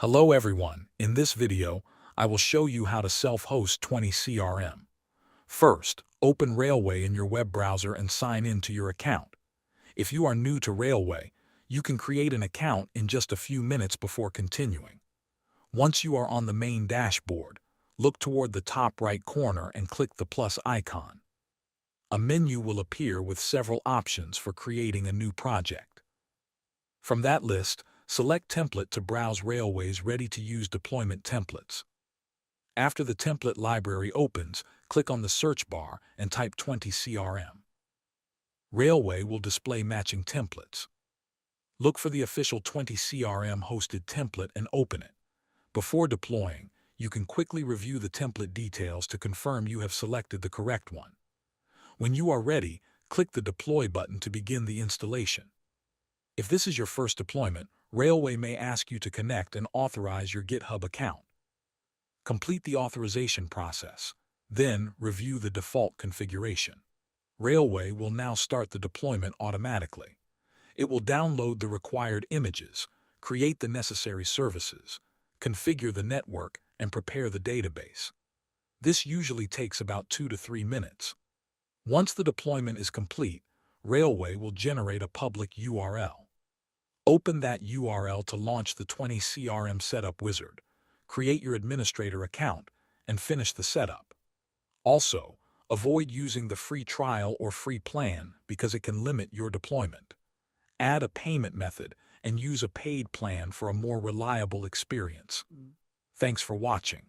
Hello everyone, in this video, I will show you how to self-host 20 CRM. First, open Railway in your web browser and sign in to your account. If you are new to Railway, you can create an account in just a few minutes before continuing. Once you are on the main dashboard, look toward the top right corner and click the plus icon. A menu will appear with several options for creating a new project. From that list, select Template to browse Railway's ready-to-use deployment templates. After the template library opens, click on the search bar and type 20 CRM. Railway will display matching templates. Look for the official 20 CRM hosted template and open it. Before deploying, you can quickly review the template details to confirm you have selected the correct one. When you are ready, click the Deploy button to begin the installation. If this is your first deployment, Railway may ask you to connect and authorize your GitHub account. Complete the authorization process, then review the default configuration. Railway will now start the deployment automatically. It will download the required images, create the necessary services, configure the network, and prepare the database. This usually takes about 2 to 3 minutes. Once the deployment is complete, Railway will generate a public URL. Open that URL to launch the 20 CRM Setup Wizard, create your administrator account, and finish the setup. Also, avoid using the free trial or free plan because it can limit your deployment. Add a payment method and use a paid plan for a more reliable experience. Thanks for watching.